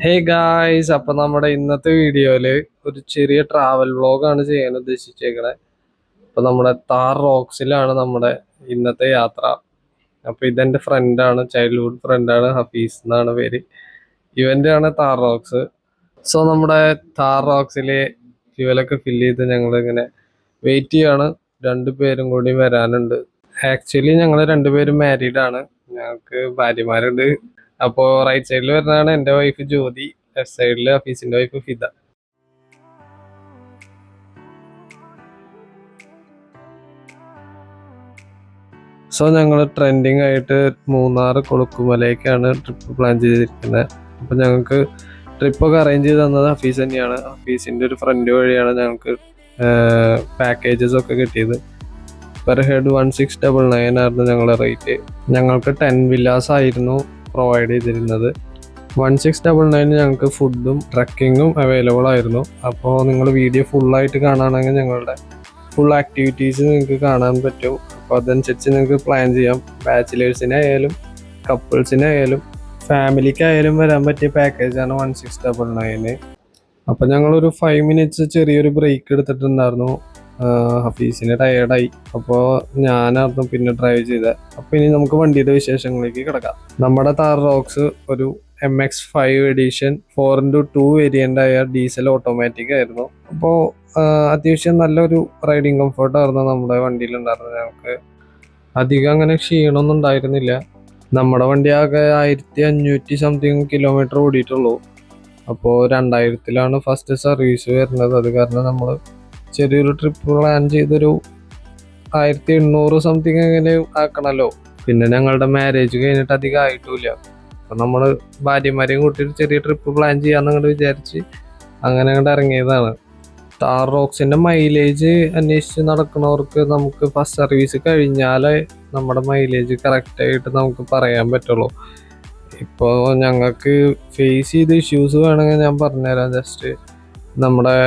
Hey guys, അപ്പൊ നമ്മുടെ ഇന്നത്തെ വീഡിയോയില് ഒരു ചെറിയ ട്രാവൽ വ്ളോഗാണ് ചെയ്യാൻ ഉദ്ദേശിച്ചേക്കണേ. അപ്പൊ നമ്മുടെ താർ റോക്സിലാണ് നമ്മുടെ ഇന്നത്തെ യാത്ര. അപ്പൊ ഇതെന്റെ ഫ്രണ്ടാണ്, ചൈൽഡ്ഹുഡ് ഫ്രണ്ടാണ്, ഹഫീസ് എന്നാണ് പേര്. ഇവന്റെ ആണ് താർ റോക്സ്. സോ നമ്മുടെ താർ റോക്സിലെ ഫ്യൂവലൊക്കെ ഫില്ല് ചെയ്ത് ഞങ്ങൾ ഇങ്ങനെ വെയിറ്റ് ചെയ്യാണ്. രണ്ടുപേരും കൂടി വരാനുണ്ട്. ആക്ച്വലി ഞങ്ങൾ രണ്ടുപേരും മാരീഡ് ആണ്, ഞങ്ങൾക്ക് ഭാര്യമാരുണ്ട്. അപ്പോ റൈറ്റ് സൈഡിൽ വരുന്നതാണ് എന്റെ വൈഫ് ജ്യോതി, ലെഫ്റ്റ് സൈഡിൽ ഹഫീസിന്റെ വൈഫ് ഫിദ. സോ ഞങ്ങൾ ട്രെൻഡിങ് ആയിട്ട് മൂന്നാർ കൊളുക്കുമലയ്ക്കാണ് ട്രിപ്പ് പ്ലാൻ ചെയ്തിരിക്കുന്നത്. അപ്പൊ ഞങ്ങൾക്ക് ട്രിപ്പൊക്കെ അറേഞ്ച് ചെയ്ത് തന്നത് ഹഫീസ് തന്നെയാണ്. ഹഫീസിന്റെ ഒരു ഫ്രണ്ട് വഴിയാണ് ഞങ്ങൾക്ക് പാക്കേജസ് ഒക്കെ കിട്ടിയത്. പെർ ഹെഡ് 1699 ആയിരുന്നു ഞങ്ങളുടെ റേറ്റ്. ഞങ്ങൾക്ക് 10 വില്ലാസ് ആയിരുന്നു പ്രൊവൈഡ് ചെയ്തിരുന്നത്. 1699 ഞങ്ങൾക്ക് ഫുഡും ട്രക്കിങ്ങും അവൈലബിൾ ആയിരുന്നു. അപ്പോൾ നിങ്ങൾ വീഡിയോ ഫുള്ളായിട്ട് കാണുകയാണെങ്കിൽ ഞങ്ങളുടെ ഫുൾ ആക്ടിവിറ്റീസ് നിങ്ങൾക്ക് കാണാൻ പറ്റും. അപ്പോൾ അതനുസരിച്ച് നിങ്ങൾക്ക് പ്ലാൻ ചെയ്യാം. ബാച്ചിലേഴ്സിനായാലും കപ്പിൾസിനായാലും ഫാമിലിക്കായാലും വരാൻ പറ്റിയ പാക്കേജാണ് 1699. അപ്പോൾ ഞങ്ങളൊരു 5 മിനിറ്റ്സ് ചെറിയൊരു ബ്രേക്ക് എടുത്തിട്ടുണ്ടായിരുന്നു. ഹഫീസിന് ടയേർഡായി, അപ്പോൾ ഞാനായിരുന്നു പിന്നെ ഡ്രൈവ് ചെയ്തത്. അപ്പോൾ ഇനി നമുക്ക് വണ്ടിയുടെ വിശേഷങ്ങളിലേക്ക് കിടക്കാം. നമ്മുടെ താർ റോക്സ് ഒരു MX5 എഡിഷൻ 4x2 വേരിയൻ്റ് ആയ ഡീസൽ ഓട്ടോമാറ്റിക് ആയിരുന്നു. അപ്പോൾ അത്യാവശ്യം നല്ലൊരു റൈഡിങ് കംഫർട്ടായിരുന്നു നമ്മുടെ വണ്ടിയിലുണ്ടായിരുന്നത്. ഞങ്ങൾക്ക് അധികം അങ്ങനെ ക്ഷീണമൊന്നും ഉണ്ടായിരുന്നില്ല. നമ്മുടെ വണ്ടി ആകെ 1500 സംതിങ് കിലോമീറ്റർ ഓടിയിട്ടുള്ളൂ. അപ്പോൾ 2000-ലാണ് ഫസ്റ്റ് സർവീസ് വരുന്നത്. അത് കാരണം നമ്മൾ ചെറിയൊരു ട്രിപ്പ് പ്ലാൻ ചെയ്തൊരു 1800 സംതിങ് എങ്ങനെ ആക്കണമല്ലോ. പിന്നെ ഞങ്ങളുടെ മാരേജ് കഴിഞ്ഞിട്ട് അധികം ആയിട്ടില്ല. അപ്പം നമ്മൾ ഭാര്യമാരെയും കൂട്ടിയിട്ട് ചെറിയ ട്രിപ്പ് പ്ലാൻ ചെയ്യാമെന്ന് അങ്ങോട്ട് വിചാരിച്ച് അങ്ങനെ അങ്ങോട്ട് ഇറങ്ങിയതാണ്. താർ റോക്സിൻ്റെ മൈലേജ് അന്വേഷിച്ച് നടക്കുന്നവർക്ക് നമുക്ക് ഫസ്റ്റ് സർവീസ് കഴിഞ്ഞാലേ നമ്മുടെ മൈലേജ് കറക്റ്റായിട്ട് നമുക്ക് പറയാൻ പറ്റുള്ളൂ. ഇപ്പോൾ ഞങ്ങൾക്ക് ഫേസ് ചെയ്ത ഇഷ്യൂസ് വേണമെങ്കിൽ ഞാൻ പറഞ്ഞുതരാം. ജസ്റ്റ് നമ്മുടെ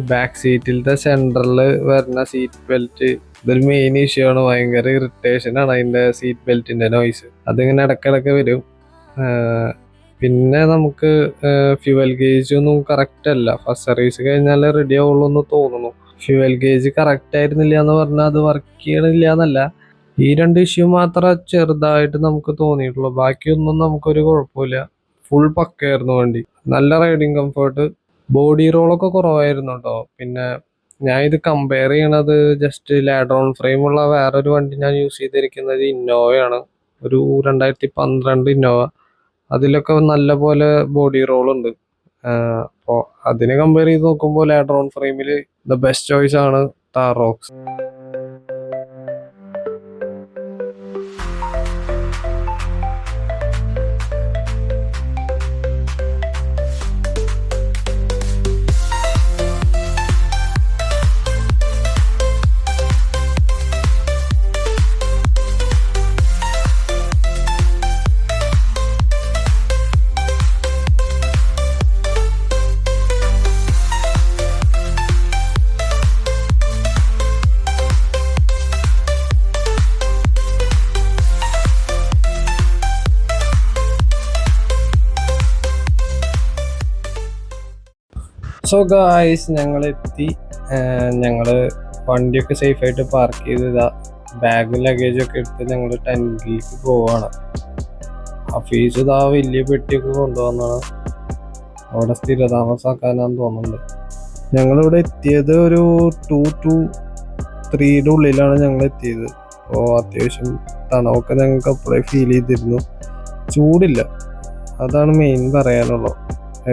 ബാക്ക് സീറ്റിലത്തെ സെൻറ്ററിൽ വരുന്ന സീറ്റ് ബെൽറ്റ്, ഇതൊരു മെയിൻ ഇഷ്യൂ ആണ്. ഭയങ്കര ഇറിറ്റേഷനാണ് അതിൻ്റെ സീറ്റ് ബെൽറ്റിൻ്റെ നോയ്സ്. അതിങ്ങനെ ഇടയ്ക്കിടയ്ക്ക് വരും. പിന്നെ നമുക്ക് ഫ്യൂവൽ ഗേജ് ഒന്നും കറക്റ്റ് അല്ല. ഫസ്റ്റ് സർവീസ് കഴിഞ്ഞാൽ റെഡി ആവുള്ളൂ എന്ന് തോന്നുന്നു. ഫ്യൂവൽ ഗേജ് കറക്റ്റ് ആയിരുന്നില്ല എന്ന് പറഞ്ഞാൽ അത് വർക്ക് ചെയ്യണില്ല എന്നല്ല. ഈ രണ്ട് ഇഷ്യൂ മാത്രമേ ചെറുതായിട്ട് നമുക്ക് തോന്നിയിട്ടുള്ളൂ. ബാക്കിയൊന്നും നമുക്കൊരു കുഴപ്പമില്ല. ഫുൾ പക്കയായിരുന്നു വണ്ടി. നല്ല റൈഡിങ് കംഫർട്ട്. ബോഡി റോളൊക്കെ കുറവായിരുന്നു കേട്ടോ. പിന്നെ ഞാൻ ഇത് കമ്പയർ ചെയ്യണത് ജസ്റ്റ് ലാഡ്രോൺ ഫ്രെയിമുള്ള വേറൊരു വണ്ടി ഞാൻ യൂസ് ചെയ്തിരിക്കുന്നത് ഇന്നോവയാണ്. ഒരു 2012 ഇന്നോവ. അതിലൊക്കെ നല്ല പോലെ ബോഡി റോൾ ഉണ്ട്. അപ്പോൾ അതിനെ കമ്പയർ ചെയ്ത് നോക്കുമ്പോൾ ലാഡ്രോൺ ഫ്രെയിമിൽ ദ ബെസ്റ്റ് ചോയ്സ് ആണ് താർ റോക്സ്. സോ ഗായ്സ്, ഞങ്ങളെത്തി. ഞങ്ങൾ വണ്ടിയൊക്കെ സേഫായിട്ട് പാർക്ക് ചെയ്ത് ബാഗും ലഗേജൊക്കെ എടുത്ത് ഞങ്ങൾ ടെൻറ്റിലേക്ക് പോവാണ്. ഹഫീസ് ഇതാ വലിയ പെട്ടിയൊക്കെ കൊണ്ടുവന്നാണ്. അവിടെ സ്ഥിരതാമസാക്കാനാന്ന് തോന്നുന്നുണ്ട്. ഞങ്ങളിവിടെ എത്തിയത് ഒരു 2 to 3 ഉള്ളിലാണ് ഞങ്ങൾ എത്തിയത്. അപ്പോൾ അത്യാവശ്യം തണവൊക്കെ ഞങ്ങൾക്ക് അപ്പോഴേ ഫീൽ ചെയ്തിരുന്നു. ചൂടില്ല, അതാണ് മെയിൻ പറയാനുള്ളത്.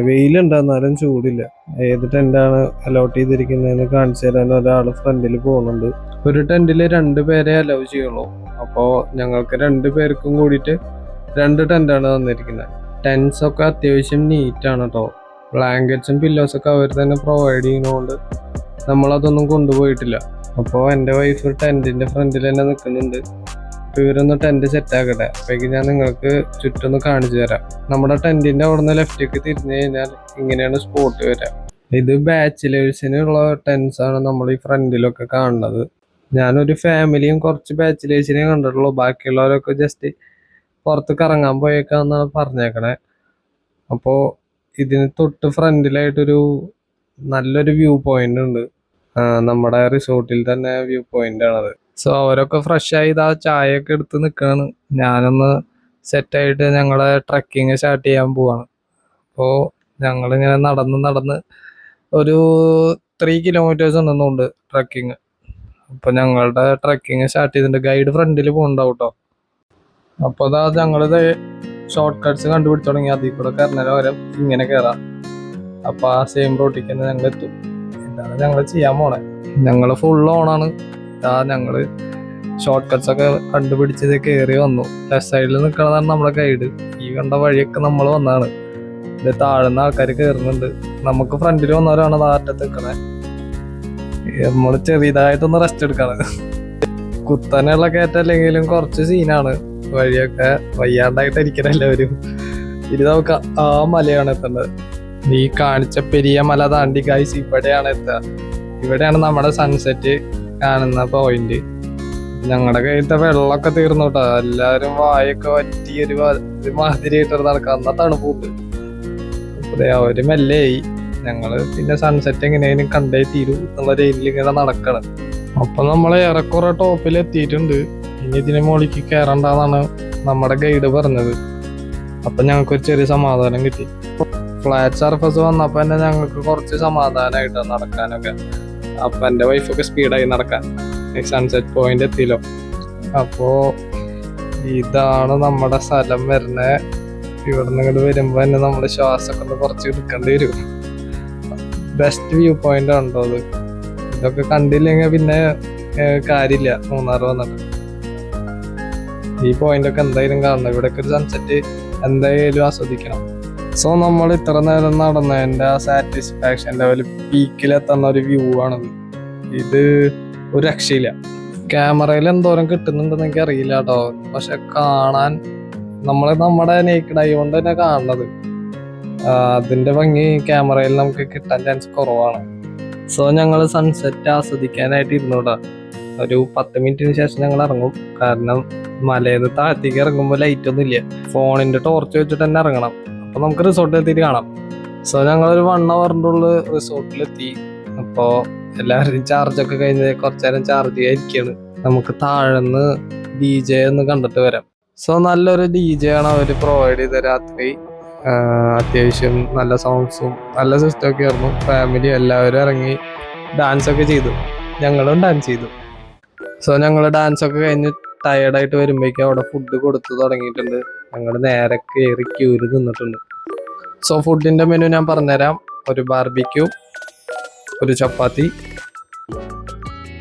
വെയിലുണ്ട്, എന്നാലും ചൂടില്ല. ഏത് ടെന്റാണ് അലോട്ട് ചെയ്തിരിക്കുന്നതെന്ന് കാണിച്ചു തരാൻ ഒരാൾ ഫ്രണ്ടിൽ പോകുന്നുണ്ട്. ഒരു ടെന്റിൽ 2 പേരെ അലോ ചെയ്യുള്ളൂ. അപ്പോൾ ഞങ്ങൾക്ക് 2 പേർക്കും കൂടിയിട്ട് 2 ടെന്റാണ് തന്നിരിക്കുന്നത്. ടെൻസ് ഒക്കെ അത്യാവശ്യം നീറ്റാണ് കേട്ടോ. ബ്ലാങ്കറ്റ്സും പില്ലോസൊക്കെ അവർ തന്നെ പ്രൊവൈഡ് ചെയ്യുന്നതുകൊണ്ട് നമ്മളതൊന്നും കൊണ്ടുപോയിട്ടില്ല. അപ്പോൾ എൻ്റെ വൈഫ് ടെന്റിന്റെ ഫ്രണ്ടിൽ തന്നെ നിൽക്കുന്നുണ്ട്. ഇവരൊന്ന് ടെന്റ് സെറ്റ് ആക്കട്ടെ. അപ്പോഴേക്ക് ഞാൻ നിങ്ങൾക്ക് ചുറ്റൊന്ന് കാണിച്ചു തരാം. നമ്മുടെ ടെന്റിന്റെ അവിടെ നിന്ന് ലെഫ്റ്റേക്ക് തിരിഞ്ഞു കഴിഞ്ഞാൽ ഇങ്ങനെയാണ് സ്പോട്ട് വരാം. ഇത് ബാച്ചിലേഴ്സിനുള്ള ടെൻസ് ആണ് നമ്മൾ ഈ ഫ്രണ്ടിലൊക്കെ കാണുന്നത്. ഞാനൊരു ഫാമിലിയും കുറച്ച് ബാച്ചിലേഴ്സിനെയും കണ്ടിട്ടുള്ളൂ. ബാക്കിയുള്ളവരൊക്കെ ജസ്റ്റ് പുറത്ത് കറങ്ങാൻ പോയേക്കാന്നാണ് പറഞ്ഞേക്കണേ. അപ്പോൾ ഇതിന് തൊട്ട് ഫ്രണ്ടിലായിട്ടൊരു നല്ലൊരു വ്യൂ പോയിന്റ് ഉണ്ട്. നമ്മുടെ റിസോർട്ടിൽ തന്നെ വ്യൂ പോയിന്റ് ആണത്. സോ അവരൊക്കെ ഫ്രഷ് ആയി ഇതാ ചായയൊക്കെ എടുത്ത് നിൽക്കുകയാണ്. ഞാനൊന്ന് സെറ്റായിട്ട് ഞങ്ങളെ ട്രക്കിങ് സ്റ്റാർട്ട് ചെയ്യാൻ പോവാണ്. അപ്പോൾ ഞങ്ങളിങ്ങനെ നടന്ന് ഒരു 3 കിലോമീറ്റേഴ്സ് ഉണ്ടെന്നുണ്ട് ട്രക്കിങ്. അപ്പൊ ഞങ്ങളുടെ ട്രക്കിങ് സ്റ്റാർട്ട് ചെയ്തിട്ടുണ്ട്. ഗൈഡ് ഫ്രണ്ടിൽ പോകുന്നുണ്ടാവും കേട്ടോ. അപ്പോൾ അതാ ഞങ്ങളിത് ഷോർട്ട് കട്ട്സ് കണ്ടുപിടിച്ചു തുടങ്ങി. അതിൽ കൂടെ കയറുന്നവരെ ഇങ്ങനെ കയറാം. അപ്പൊ ആ സെയിം റോട്ടിൽ തന്നെ ഞങ്ങൾ എത്തും. ഇതാണ് ഞങ്ങൾ ചെയ്യാൻ പോണേ. ഞങ്ങള് ഫുൾ ഓണാണ്. ഞങ്ങള് ഷോർട്ട് കട്ട്സ് ഒക്കെ കണ്ടുപിടിച്ചത് കയറി വന്നു. ലെഫ്റ്റ് സൈഡിൽ നിൽക്കണതാണ് നമ്മുടെ ഗൈഡ്. ഈ കണ്ട വഴിയൊക്കെ നമ്മൾ വന്നതാണ്. ഇത് താഴ്ന്ന ആൾക്കാർ കയറുന്നുണ്ട്. നമുക്ക് ഫ്രണ്ടിൽ വന്നവരാണ് നാറ്റത്ത് നിൽക്കണേ. നമ്മള് ചെറിയതായിട്ടൊന്ന് റെസ്റ്റ് എടുക്കാണ്. കുത്തനെയുള്ള കയറ്റല്ലെങ്കിലും കുറച്ച് സീനാണ്. വഴിയൊക്കെ വയ്യാണ്ടായിട്ട് ഇരിക്കണ എല്ലാവരും. ഇനി നമുക്ക് ആ മലയാണ് എത്തേണ്ടത്. ഈ കാണിച്ച പെരിയ മല താണ്ടി ഗൈസ് ഇവിടെയാണ് എത്തുക. ഇവിടെയാണ് നമ്മുടെ സൺസെറ്റ് കാണുന്ന പോയിന്റ്. ഞങ്ങളുടെ കയ്യിലത്തെ വെള്ളമൊക്കെ തീർന്നു കേട്ടോ. എല്ലാവരും വായൊക്കെ വറ്റി ഒരു മാതിരി ആയിട്ട് നടക്കാം. എന്നാ തണുപ്പുണ്ട്. അതെ അവര് മെല്ലെയായി. ഞങ്ങള് പിന്നെ സൺസെറ്റ് എങ്ങനെയും കണ്ടേ തീരൂ എന്നുള്ള രീതിയിൽ ഇങ്ങനെ നടക്കണം. അപ്പൊ നമ്മള് ഏറെക്കുറെ ടോപ്പിൽ എത്തിയിട്ടുണ്ട്. ഇനി ഇതിന് മുകളിലേക്ക് കയറണ്ടെന്നാണ് നമ്മുടെ ഗൈഡ് പറഞ്ഞത്. അപ്പൊ ഞങ്ങൾക്കൊരു ചെറിയ സമാധാനം കിട്ടി. ഫ്ലാറ്റ് സർഫസ് വന്നപ്പോ തന്നെ ഞങ്ങൾക്ക് കുറച്ച് സമാധാനമായിട്ടാണ് നടക്കാനൊക്കെ. അപ്പൊ എന്റെ വൈഫൊക്കെ സ്പീഡായി നടക്കാൻ. സൺസെറ്റ് പോയിന്റ് എത്തിയല്ലോ. അപ്പോ ഇതാണ് നമ്മുടെ സ്ഥലം വരുന്നത്. ഇവിടുന്ന് ഇങ്ങോട്ട് വരുമ്പോ തന്നെ നമ്മുടെ ശ്വാസമൊക്കെ ഒന്ന് കുറച്ച് എടുക്കേണ്ടി വരും. ബെസ്റ്റ് വ്യൂ പോയിന്റ് ഉണ്ടോ അത്. ഇതൊക്കെ കണ്ടില്ലെങ്കിൽ പിന്നെ കാര്യമില്ല മൂന്നാർ വന്നിട്ട്. ഈ പോയിന്റ് ഒക്കെ എന്തായാലും കാണണം. ഇവിടെയൊക്കെ ഒരു സൺസെറ്റ് എന്തായാലും ആസ്വദിക്കണം. സോ നമ്മൾ ഇത്ര നേരം നടന്നതിന്റെ ആ സാറ്റിസ്ഫാക്ഷൻ ലെവൽ പീക്കിലെത്തുന്ന ഒരു വ്യൂ ആണത്. ഇത് ഒരു രക്ഷയില്ല. ക്യാമറയിൽ എന്തോരം കിട്ടുന്നുണ്ടെന്ന് എനിക്ക് അറിയില്ല കേട്ടോ. പക്ഷെ കാണാൻ നമ്മുടെ നേക്കഡ് ഐ കൊണ്ട് തന്നെ കാണുന്നത്. അതിന്റെ ഭംഗി ക്യാമറയിൽ നമുക്ക് കിട്ടാൻ ചാൻസ് കുറവാണ്. സോ ഞങ്ങൾ സൺസെറ്റ് ആസ്വദിക്കാനായിട്ട് ഇരുന്നൂടാ. ഒരു 10 മിനിറ്റിന് ശേഷം ഞങ്ങൾ ഇറങ്ങും. കാരണം മലയിൽ താഴത്തേക്ക് ഇറങ്ങുമ്പോൾ ലൈറ്റ് ഒന്നും ഇല്ല. ഫോണിന്റെ ടോർച്ച് വെച്ചിട്ട് തന്നെ ഇറങ്ങണം. അപ്പൊ നമുക്ക് റിസോർട്ടിൽ എത്തിയിട്ട് കാണാം. സോ ഞങ്ങളൊരു 1 അവറിൻ്റെ ഉള്ളിൽ റിസോർട്ടിലെത്തി. അപ്പോൾ എല്ലാവരും ചാർജൊക്കെ കഴിഞ്ഞ് കുറച്ചു നേരം ചാർജ് ചെയ്യാതിരിക്കുകയാണ്. നമുക്ക് താഴെന്ന് DJ ഒന്ന് കണ്ടിട്ട് വരാം. സോ നല്ലൊരു DJ ആണ് അവർ പ്രൊവൈഡ് ചെയ്ത രാത്രി. അത്യാവശ്യം നല്ല സൗണ്ട്സും നല്ല സിസ്റ്റം ഒക്കെ ആയിരുന്നു. ഫാമിലി എല്ലാവരും ഇറങ്ങി ഡാൻസ് ഒക്കെ ചെയ്തു. ഞങ്ങളും ഡാൻസ് ചെയ്തു. സോ ഞങ്ങൾ ഡാൻസ് ഒക്കെ കഴിഞ്ഞ് ടയേർഡായിട്ട് വരുമ്പോഴേക്കും അവിടെ ഫുഡ് കൊടുത്തു തുടങ്ങിയിട്ടുണ്ട്. ഞങ്ങൾ നേരെ കയറി ക്യൂവിൽ നിന്നിട്ടുണ്ട്. സോ ഫുഡിന്റെ മെനു ഞാൻ പറഞ്ഞുതരാം. ഒരു ബാർബിക്യൂ, ഒരു ചപ്പാത്തി,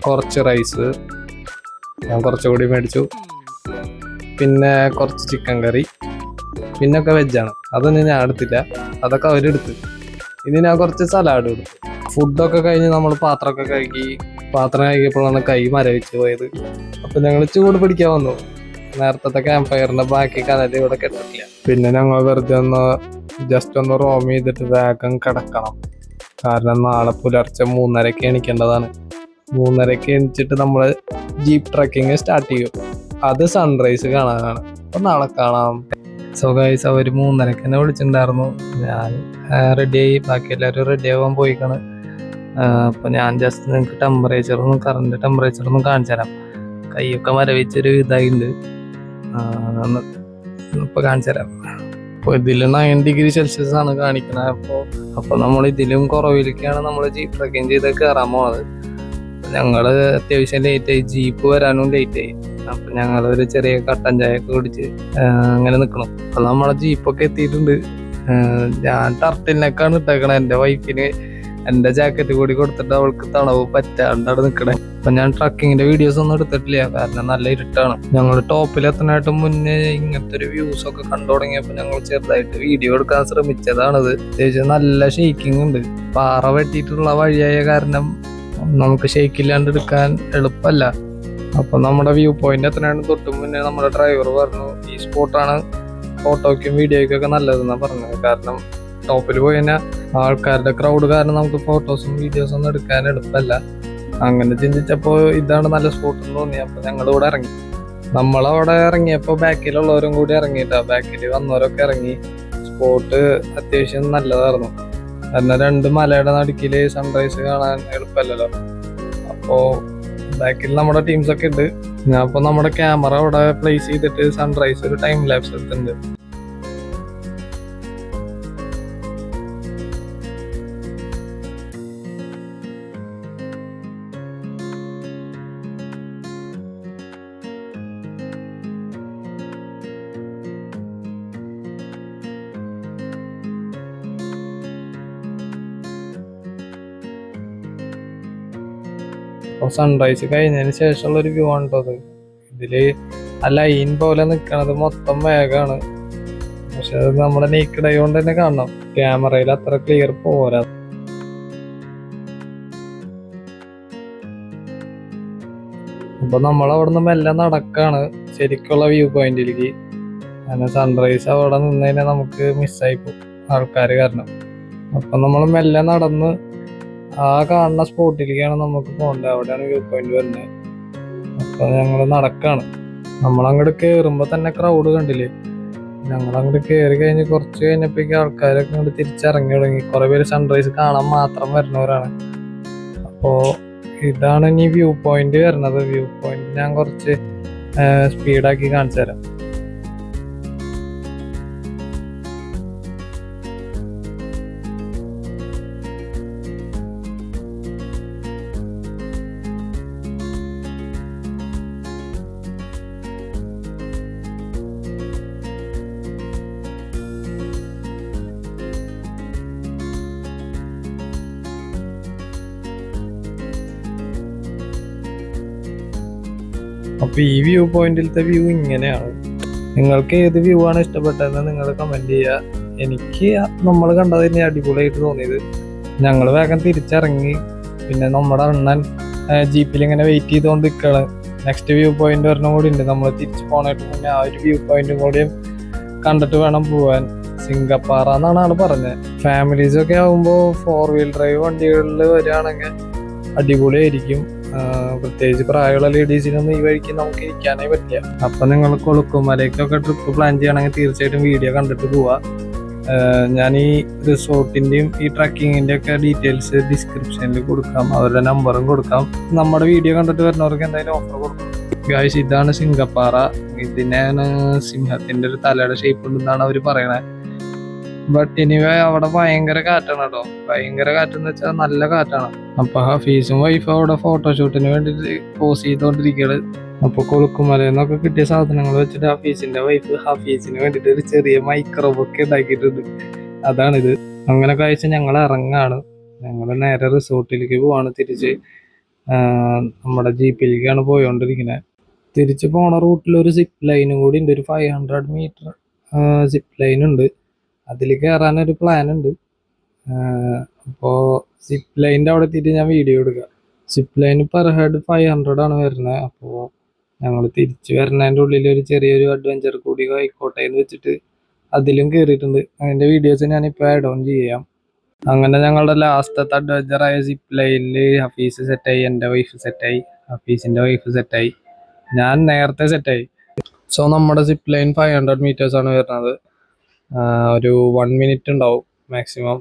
കുറച്ച് റൈസ്, ഞാൻ കുറച്ചുകൂടി മേടിച്ചു, പിന്നെ കുറച്ച് ചിക്കൻ കറി, പിന്നൊക്കെ വെജാണ്. അതൊന്നും ഞാൻ എടുത്തില്ല, അതൊക്കെ അവരെടുത്ത്. ഇനി ഞാൻ കുറച്ച് സലാഡ് എടുത്തു. ഫുഡൊക്കെ കഴിഞ്ഞ് നമ്മൾ പാത്രമൊക്കെ പാത്രം കഴുകിയപ്പോഴാണ് കൈ മരവിച്ച് പോയത്. അപ്പൊ ഞങ്ങൾ ചൂട് പിടിക്കാൻ വന്നു. നേരത്തെ ക്യാമ്പ് ഫയറിന്റെ ബാക്കി കനൽ ഇവിടെ കെട്ടിട്ടില്ല. പിന്നെ ഞങ്ങൾ വെറുതെ ജസ്റ്റ് ഒന്ന് റോം ചെയ്തിട്ട് വേഗം കിടക്കണം. കാരണം നാളെ പുലർച്ചെ 3:30 എണീക്കേണ്ടതാണ്. 3:30 എണീച്ചിട്ട് നമ്മൾ ജീപ്പ് ട്രക്കിങ് സ്റ്റാർട്ട് ചെയ്യും. അത് സൺറൈസ് കാണാനാണ്. അപ്പൊ നാളെ കാണാം. സോ ഗൈസ് അവർ 3:30 തന്നെ വിളിച്ചിട്ടുണ്ടായിരുന്നു. ഞാൻ റെഡിയായി, ബാക്കി എല്ലാവരും റെഡി ആവാൻ പോയിക്കാണ്. അപ്പൊ ഞാൻ ജസ്റ്റ് നിങ്ങൾക്ക് കറണ്ട് ടെമ്പറേച്ചറൊന്നും കാണിച്ചു തരാം. കൈയൊക്കെ മരവിച്ചൊരു ഇതായിട്ടുണ്ട്. ഇപ്പൊ കാണിച്ചു തരാം. അപ്പോൾ ഇതിൽ 9 ഡിഗ്രി സെൽഷ്യസ് ആണ് കാണിക്കുന്നത്. അപ്പോൾ നമ്മൾ ഇതിലും കുറവിലേക്കാണ് നമ്മൾ ജീപ്പ് ട്രക്കിങ് ചെയ്ത് കയറാൻ പോണത്. ഞങ്ങൾ അത്യാവശ്യം ലേറ്റായി, ജീപ്പ് വരാനും ലേറ്റായി. അപ്പൊ ഞങ്ങളൊരു ചെറിയ കട്ടൻ ചായയൊക്കെ കുടിച്ച് അങ്ങനെ നിൽക്കണം. അപ്പൊ നമ്മളെ ജീപ്പൊക്കെ എത്തിയിട്ടുണ്ട്. ഞാൻ ടർട്ടിലിനൊക്കെയാണ് ഇട്ടേക്കണേ. എൻ്റെ വൈഫിന് എൻ്റെ ജാക്കറ്റ് കൂടി കൊടുത്തിട്ട് അവൾക്ക് തണവ് പറ്റാണ്ടാണ് നിൽക്കണേ. അപ്പൊ ഞാൻ ട്രക്കിങ്ങിന്റെ വീഡിയോസ് ഒന്നും എടുത്തിട്ടില്ല, കാരണം നല്ല ഇരുട്ടാണ്. ഞങ്ങൾ ടോപ്പിലെത്താനായിട്ട് മുന്നേ ഇങ്ങനത്തെ ഒരു വ്യൂസ് ഒക്കെ കണ്ടു തുടങ്ങിയപ്പോൾ ഞങ്ങൾ ചെറുതായിട്ട് വീഡിയോ എടുക്കാൻ ശ്രമിച്ചതാണത്. അത്യാവശ്യം നല്ല ഷെയ്ക്കിംഗ് ഉണ്ട്. പാറ വെട്ടിയിട്ടുള്ള വഴിയായ കാരണം നമുക്ക് ഷെയ്ക്കില്ലാണ്ട് എടുക്കാൻ എളുപ്പമല്ല. അപ്പൊ നമ്മുടെ വ്യൂ പോയിന്റ് എത്രയാണ് തൊട്ട് മുന്നേ നമ്മുടെ ഡ്രൈവർ പറഞ്ഞു ഈ സ്പോട്ടാണ് ഫോട്ടോയ്ക്കും വീഡിയോയ്ക്കൊക്കെ നല്ലതെന്നാണ് പറഞ്ഞത്. കാരണം ടോപ്പിൽ പോയി കഴിഞ്ഞാൽ ആൾക്കാരുടെ ക്രൗഡ് കാരണം നമുക്ക് ഫോട്ടോസും വീഡിയോസും ഒന്നും എടുക്കാൻ എളുപ്പമല്ല. അങ്ങനെ ചിന്തിച്ചപ്പോൾ ഇതാണ് നല്ല സ്പോട്ട് എന്ന് തോന്നി. അപ്പൊ ഞങ്ങളിവിടെ ഇറങ്ങി. നമ്മളവിടെ ഇറങ്ങിയപ്പോൾ ബാക്കിലുള്ളവരും കൂടി ഇറങ്ങിയിട്ടാ. ബാക്കിൽ വന്നവരൊക്കെ ഇറങ്ങി സ്പോട്ട് അത്യാവശ്യം നല്ലതായിരുന്നു. കാരണം 2 മലയുടെ നടുക്കില് സൺറൈസ് കാണാൻ എളുപ്പമല്ലല്ലോ. അപ്പോ ബാക്കിൽ നമ്മുടെ ടീംസൊക്കെ ഉണ്ട്. ഞാൻ ഇപ്പൊ നമ്മുടെ ക്യാമറ അവിടെ പ്ലേസ് ചെയ്തിട്ട് സൺറൈസ് ഒരു ടൈം ലാപ്സ് എടുത്തിട്ടുണ്ട്. അപ്പോൾ സൺറൈസ് കഴിഞ്ഞതിന് ശേഷമുള്ള ഒരു വ്യൂ ആണ് കേട്ടോ അത്. ഇതില് ആ ലൈൻ പോലെ നിൽക്കണത് മൊത്തം മേഘാണ്. പക്ഷെ അത് നമ്മുടെ നേക്കഡ് ഐ കൊണ്ട് തന്നെ കാണണം, ക്യാമറയിൽ അത്ര ക്ലിയർ പോരാ. അപ്പൊ നമ്മൾ അവിടെ നിന്ന് മെല്ലെ നടക്കാണ് ശരിക്കുള്ള വ്യൂ പോയിന്റിലേക്ക്. അങ്ങനെ സൺറൈസ് അവിടെ നിന്ന് കഴിഞ്ഞാൽ നമുക്ക് മിസ്സായി പോകും ആൾക്കാര് കാരണം. അപ്പൊ നമ്മൾ മെല്ലെ നടന്ന് ആ കാണുന്ന സ്പോട്ടിലേക്കാണ് നമുക്ക് പോകേണ്ടത്. അവിടെയാണ് വ്യൂ പോയിന്റ് വരുന്നത്. അപ്പൊ ഞങ്ങള് നടക്കാണ്. നമ്മളങ്ങോട്ട് കേറുമ്പോ തന്നെ ക്രൗഡ് കണ്ടില്ലേ. ഞങ്ങളങ്ങോട്ട് കയറി കഴിഞ്ഞ് കുറച്ച് കഴിഞ്ഞപ്പോഴേക്കും ആൾക്കാരൊക്കെ അങ്ങോട്ട് തിരിച്ചിറങ്ങി തുടങ്ങി. കുറെ പേര് സൺറൈസ് കാണാൻ മാത്രം വരുന്നവരാണ്. അപ്പോ ഇതാണ് ഇനി വ്യൂ പോയിന്റ് വരുന്നത്. വ്യൂ പോയിന്റ് ഞാൻ കുറച്ച് സ്പീഡാക്കി കാണിച്ചു തരാം. അപ്പൊ ഈ വ്യൂ പോയിന്റിലത്തെ വ്യൂ ഇങ്ങനെയാണ്. നിങ്ങൾക്ക് ഏത് വ്യൂ ആണ് ഇഷ്ടപ്പെട്ടതെന്ന് നിങ്ങൾ കമന്റ് ചെയ്യുക. എനിക്ക് നമ്മൾ കണ്ടത് തന്നെ അടിപൊളിയായിട്ട് തോന്നിയത്. ഞങ്ങൾ വേഗം തിരിച്ചിറങ്ങി. പിന്നെ നമ്മുടെ അണ്ണൻ ജീപ്പിൽ ഇങ്ങനെ വെയിറ്റ് ചെയ്തുകൊണ്ട് നിൽക്കുകയാണ്. നെക്സ്റ്റ് വ്യൂ പോയിന്റ് ഒരെണ്ണം കൂടി ഉണ്ട്. നമ്മൾ തിരിച്ചു പോകാനായിട്ട് മുന്നേ ആ ഒരു വ്യൂ പോയിന്റും കൂടിയും കണ്ടിട്ട് വേണം പോവാൻ. സിംഗപ്പാറ എന്നാണ് ആള് പറഞ്ഞത്. ഫാമിലീസൊക്കെ ആകുമ്പോൾ 4 വീൽ ഡ്രൈവ് വണ്ടികളിൽ വരികയാണെങ്കിൽ അടിപൊളിയായിരിക്കും. പ്രത്യേകിച്ച് പ്രായമുള്ള ലേഡീസിനൊന്നും ഈ വഴിക്ക് നമുക്ക് ഇരിക്കാനേ പറ്റില്ല. അപ്പൊ നിങ്ങൾ കൊളുക്കുമലയ്ക്കൊക്കെ ട്രിപ്പ് പ്ലാൻ ചെയ്യണമെങ്കിൽ തീർച്ചയായിട്ടും വീഡിയോ കണ്ടിട്ട് പോവാ. ഞാൻ ഈ റിസോർട്ടിന്റെയും ഈ ട്രക്കിങ്ങിന്റെ ഒക്കെ ഡീറ്റെയിൽസ് ഡിസ്ക്രിപ്ഷനിൽ കൊടുക്കാം, അവരുടെ നമ്പറും കൊടുക്കാം. നമ്മുടെ വീഡിയോ കണ്ടിട്ട് വരുന്നവർക്ക് എന്തായാലും ഓഫർ കൊടുക്കും. ഗായ്സ്, ഇതാണ് സിംഗപ്പാറ. ഇതിനാണ് സിംഹത്തിന്റെ ഒരു തലയുടെ ഷേപ്പ് ഉണ്ടെന്നാണ് അവര് പറയണത്. ബട്ട് എനിവേ അവിടെ ഭയങ്കര കാറ്റാണ് കേട്ടോ. ഭയങ്കര കാറ്റെന്ന് വെച്ചാൽ നല്ല കാറ്റാണ്. അപ്പൊ ഹഫീസും വൈഫും അവിടെ ഫോട്ടോഷൂട്ടിന് വേണ്ടിട്ട് പോസ് ചെയ്തോണ്ടിരിക്കുകയാണ്. അപ്പൊ കൊളുക്കുമലന്നൊക്കെ കിട്ടിയ സാധനങ്ങൾ വെച്ചിട്ട് ഹഫീസിന്റെ വൈഫ് ഹഫീസിന് വേണ്ടിട്ട് ഒരു ചെറിയ മൈക്രോബൊക്കെ ഉണ്ടാക്കിയിട്ടുണ്ട്. അതാണിത്. അങ്ങനെ കഴിച്ച് ഞങ്ങൾ ഇറങ്ങാണ്. ഞങ്ങൾ നേരെ റിസോർട്ടിലേക്ക് പോവാണ്. തിരിച്ച് നമ്മുടെ ജീപ്പിലേക്കാണ് പോയോണ്ടിരിക്കുന്നത്. തിരിച്ചു പോണ റൂട്ടിൽ ഒരു സിപ്പ് ലൈനും കൂടി ഉണ്ട്. ഒരു 500 മീറ്റർ സിപ്പ് ലൈൻ ഉണ്ട്. അതിൽ കയറാനൊരു പ്ലാൻ ഉണ്ട്. അപ്പോൾ സിപ്പ് ലൈനിൻ്റെ അവിടെ എത്തിയിട്ട് ഞാൻ വീഡിയോ എടുക്കാം. സിപ്പ് ലൈൻ പെർ ഹെഡ് 500 ആണ് വരുന്നത്. അപ്പോൾ ഞങ്ങൾ തിരിച്ചു വരുന്നതിൻ്റെ ഉള്ളിൽ ഒരു ചെറിയൊരു അഡ്വഞ്ചർ കൂടി ആയിക്കോട്ടെ എന്ന് വെച്ചിട്ട് അതിലും കയറിയിട്ടുണ്ട്. അതിൻ്റെ വീഡിയോസ് ഞാനിപ്പോൾ ആഡ് ഓൺ ചെയ്യാം. അങ്ങനെ ഞങ്ങളുടെ ലാസ്റ്റത്തെ അഡ്വഞ്ചറായ സിപ്പ് ലൈനിൽ ഹഫീസ് സെറ്റായി, എൻ്റെ വൈഫ് സെറ്റായി, ഹഫീസിൻ്റെ വൈഫ് സെറ്റായി, ഞാൻ നേരത്തെ സെറ്റായി. സോ നമ്മുടെ സിപ്പ് ലൈൻ 500 മീറ്റേഴ്സ് ആണ് വരുന്നത്. ഒരു 1 മിനിറ്റ് ഉണ്ടാവും മാക്സിമം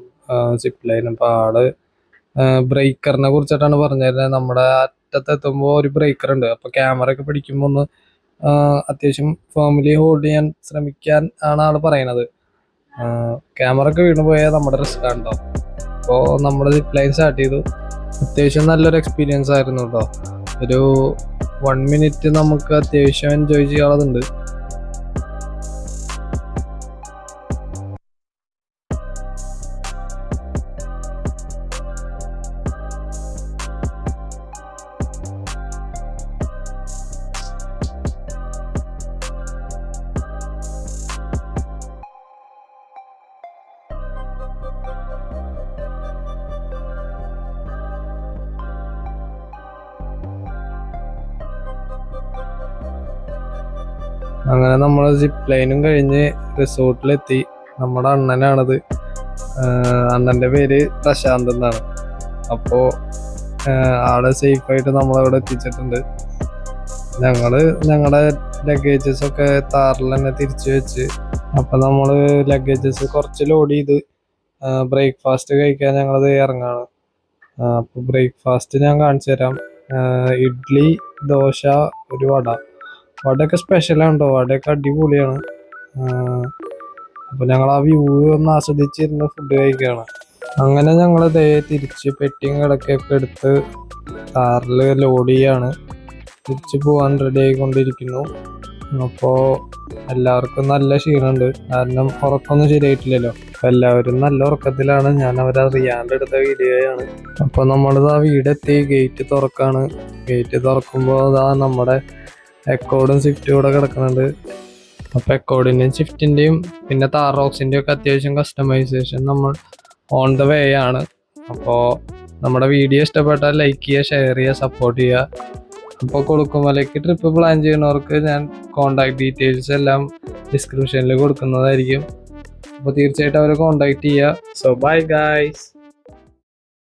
സിപ്പ് ലൈൻ. അപ്പോൾ ആള് ബ്രേക്കറിനെ കുറിച്ചിട്ടാണ് പറഞ്ഞിരുന്നത്. നമ്മുടെ അറ്റത്തെത്തുമ്പോൾ ഒരു ബ്രേക്കർ ഉണ്ട്. അപ്പോൾ ക്യാമറ ഒക്കെ പിടിക്കുമ്പോൾ ഒന്ന് അത്യാവശ്യം ഫാമിലി ഹോൾഡ് ചെയ്യാൻ ശ്രമിക്കാൻ ആണ് ആള് പറയണത്. ക്യാമറ ഒക്കെ വീണ് പോയാൽ നമ്മുടെ റിസ്ക് ഉണ്ടാവും. അപ്പോൾ നമ്മുടെ സിപ്പ് ലൈൻ സ്റ്റാർട്ട് ചെയ്തു. അത്യാവശ്യം നല്ലൊരു എക്സ്പീരിയൻസ് ആയിരുന്നു കേട്ടോ. ഒരു 1 മിനിറ്റ് നമുക്ക് അത്യാവശ്യം എൻജോയ് ചെയ്യാനുള്ളതുണ്ട്. അങ്ങനെ നമ്മൾ സിപ്പ് ലൈനും കഴിഞ്ഞ് റിസോർട്ടിലെത്തി. നമ്മുടെ അണ്ണനാണത്. അണ്ണൻ്റെ പേര് പ്രശാന്ത് എന്നാണ്. അപ്പോൾ ആളെ സേഫായിട്ട് നമ്മളവിടെ എത്തിച്ചിട്ടുണ്ട്. ഞങ്ങളുടെ ലഗേജസ് ഒക്കെ താറിൽ തന്നെ തിരിച്ചു വെച്ച് അപ്പം നമ്മൾ ലഗേജസ് കുറച്ച് ലോഡ് ചെയ്ത് ബ്രേക്ക്ഫാസ്റ്റ് കഴിക്കാൻ ഞങ്ങളത് ഇറങ്ങാണ്. അപ്പോൾ ബ്രേക്ക്ഫാസ്റ്റ് ഞാൻ കാണിച്ചു തരാം. ഇഡ്ഡലി, ദോശ, ഒരു വടയൊക്കെ സ്പെഷ്യലാണ് കേട്ടോ. വടയൊക്കെ അടിപൊളിയാണ്. അപ്പോൾ ഞങ്ങൾ ആ വ്യൂ ഒന്ന് ആസ്വദിച്ചിരുന്ന് ഫുഡ് കഴിക്കുകയാണ്. അങ്ങനെ ഞങ്ങൾ തിരിച്ച് പെട്ടിയും കിടക്കൊക്കെ എടുത്ത് കാറിൽ ലോഡ് ചെയ്യാണ്. തിരിച്ച് പോകാൻ റെഡി ആയിക്കൊണ്ടിരിക്കുന്നു. അപ്പോൾ എല്ലാവർക്കും നല്ല ക്ഷീണമുണ്ട്, കാരണം ഉറക്കമൊന്നും ശരിയായിട്ടില്ലല്ലോ. അപ്പം എല്ലാവരും നല്ല ഉറക്കത്തിലാണ്. ഞാൻ അവരറിയാണ്ട് എടുത്ത വീഡിയോയാണ്. അപ്പോൾ നമ്മളിത് ആ വീടെത്തി ഗേറ്റ് തുറക്കാണ്. ഗേറ്റ് തുറക്കുമ്പോൾ അതാ നമ്മുടെ എക്കോർഡും സ്വിഫ്റ്റും കൂടെ കിടക്കുന്നുണ്ട്. അപ്പോൾ എക്കോർഡിൻ്റെയും സ്വിഫ്റ്റിൻ്റെയും പിന്നെ താറോക്സിൻ്റെയും ഒക്കെ അത്യാവശ്യം കസ്റ്റമൈസേഷൻ നമ്മൾ ഓൺ ദ വേ ആണ്. അപ്പോൾ നമ്മുടെ വീഡിയോ ഇഷ്ടപ്പെട്ടാൽ ലൈക്ക് ചെയ്യുക, ഷെയർ ചെയ്യുക, സപ്പോർട്ട് ചെയ്യുക. അപ്പോൾ കൊളുക്കുമലയ്ക്ക് ട്രിപ്പ് പ്ലാൻ ചെയ്യുന്നവർക്ക് ഞാൻ കോൺടാക്ട് ഡീറ്റെയിൽസ് എല്ലാം ഡിസ്ക്രിപ്ഷനിൽ കൊടുക്കുന്നതായിരിക്കും. അപ്പോൾ തീർച്ചയായിട്ടും അവരെ കോൺടാക്ട് ചെയ്യുക. So bye guys.